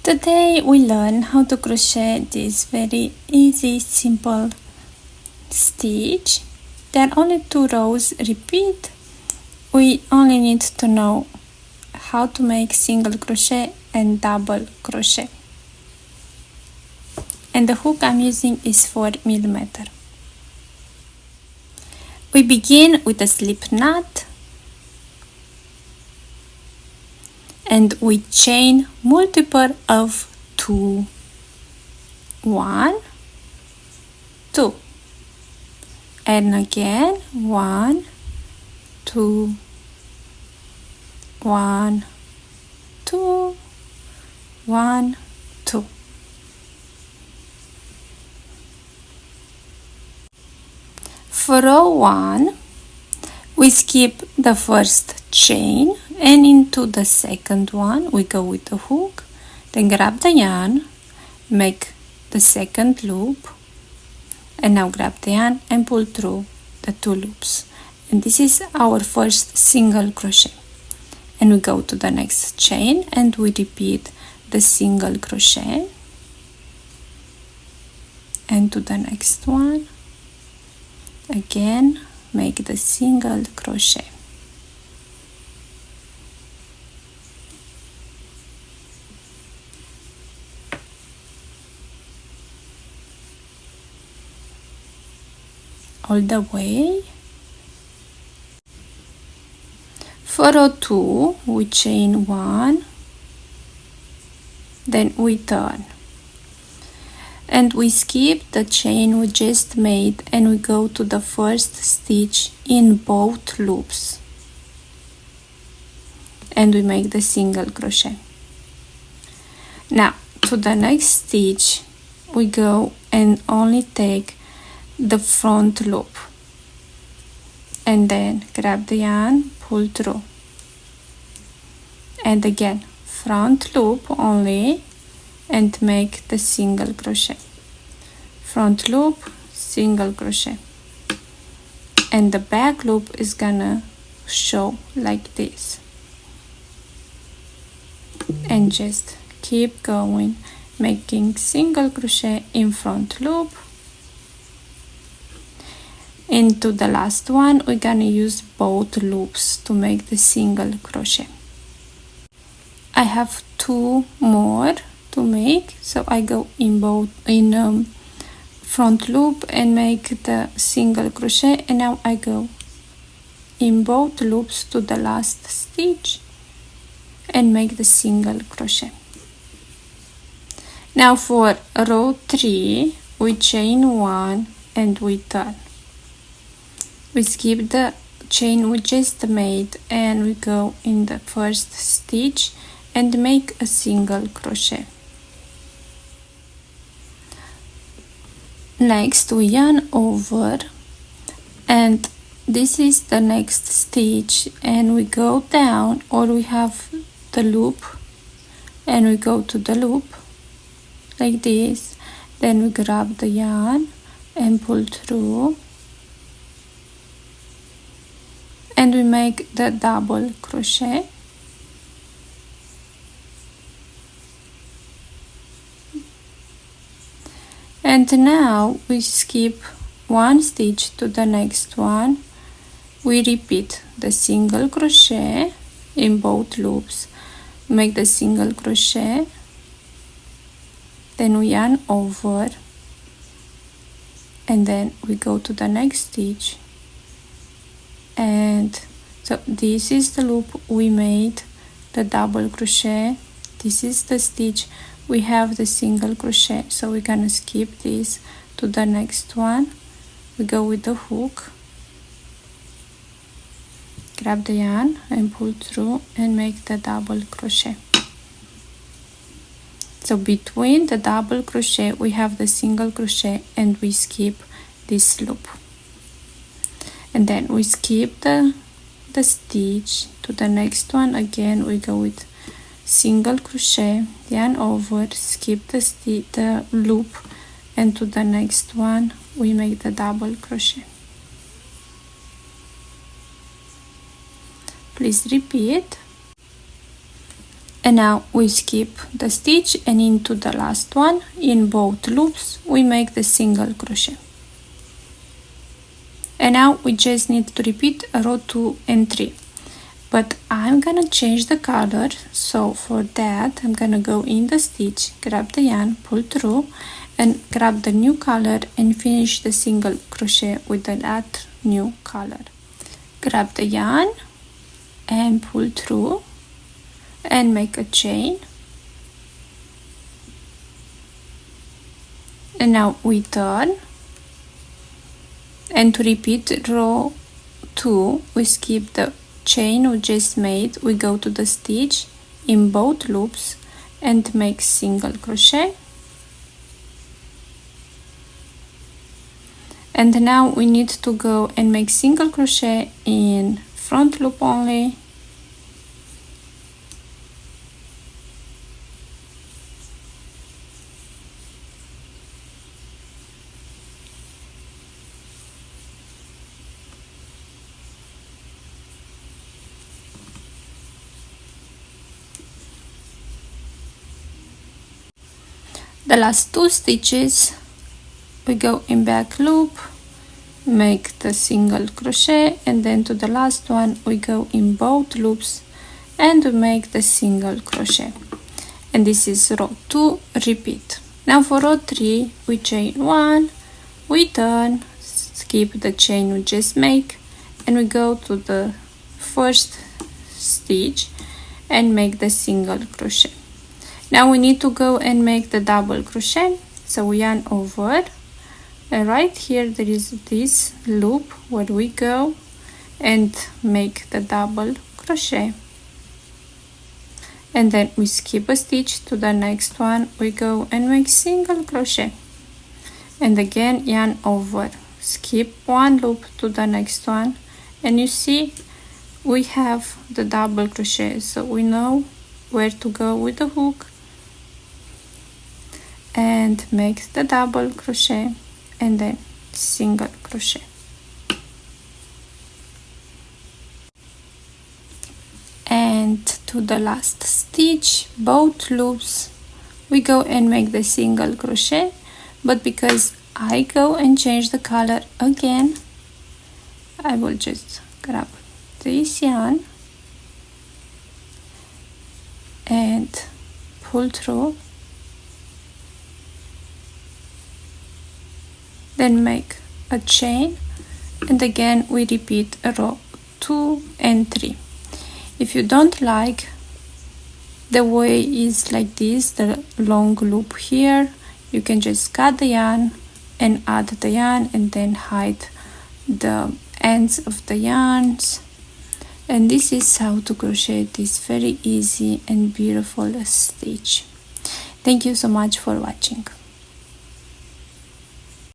Today we learn how to crochet this very easy, simple stitch. There are only 2 rows. Repeat. We only need to know how to make single crochet and double crochet. And the hook I'm using is 4mm. We begin with a slip knot and we chain multiple of 2. 1, 2, and again 1, 2, 1, 2, 1, 2. For row 1, we skip the first chain and into the second one we go with the hook, then grab the yarn, make the second loop, and now grab the yarn and pull through the 2 loops. And this is our first single crochet. And we go to the next chain and we repeat the single crochet, and to the next one again make the single crochet. All the way. For row 2 we chain 1, then we turn and we skip the chain we just made and we go to the first stitch in both loops and we make the single crochet. Now to the next stitch we go and only take the front loop and then grab the yarn, pull through, and again front loop only and make the single crochet. Front loop, single crochet, and the back loop is gonna show like this, and just keep going making single crochet in front loop. Into the last one we're gonna use both loops to make the single crochet. I have 2 more to make, so I go in both front loop and make the single crochet, and now I go in both loops to the last stitch and make the single crochet. Now for row 3 we chain 1 and we turn. We skip the chain we just made and we go in the first stitch and make a single crochet. Next we yarn over, and this is the next stitch, and we go down, or we have the loop and we go to the loop like this, then we grab the yarn and pull through and we make the double crochet. And now we skip 1 stitch to the next one. We repeat the single crochet in both loops, make the single crochet, then we yarn over, and then we go to the next stitch. And so this is the loop we made the double crochet, this is the stitch we have the single crochet, so we're gonna skip this to the next one. We go with the hook, grab the yarn and pull through and make the double crochet. So between the double crochet we have the single crochet and we skip this loop, and then we skip the stitch to the next one. Again we go with single crochet, yarn over, skip the loop, and to the next one we make the double crochet. Please repeat. And now we skip the stitch, and into the last one, in both loops, we make the single crochet. And now we just need to repeat row 2 and 3. But I'm gonna change the color, so for that I'm gonna go in the stitch, grab the yarn, pull through, and grab the new color and finish the single crochet with that new color. Grab the yarn and pull through and make a chain. And now we turn, and to repeat row 2 we skip the chain we just made, we go to the stitch in both loops and make single crochet. And now we need to go and make single crochet in front loop only, the last 2 stitches we go in back loop, make the single crochet, and then to the last one we go in both loops and we make the single crochet. And this is row 2, repeat. Now for row 3 we chain 1, we turn, skip the chain we just make, and we go to the first stitch and make the single crochet. Now we need to go and make the double crochet, so we yarn over, and right here there is this loop where we go and make the double crochet, and then we skip a stitch to the next one, we go and make single crochet, and again yarn over, skip one loop to the next one, and you see we have the double crochet, so we know where to go with the hook and make the double crochet and then single crochet. And to the last stitch, both loops, we go and make the single crochet, but because I go and change the color again, I will just grab this yarn and pull through, then make a chain, and again we repeat row 2 and 3. If you don't like the way is like this, the long loop here, you can just cut the yarn and add the yarn and then hide the ends of the yarns. And this is how to crochet this very easy and beautiful stitch. Thank you so much for watching.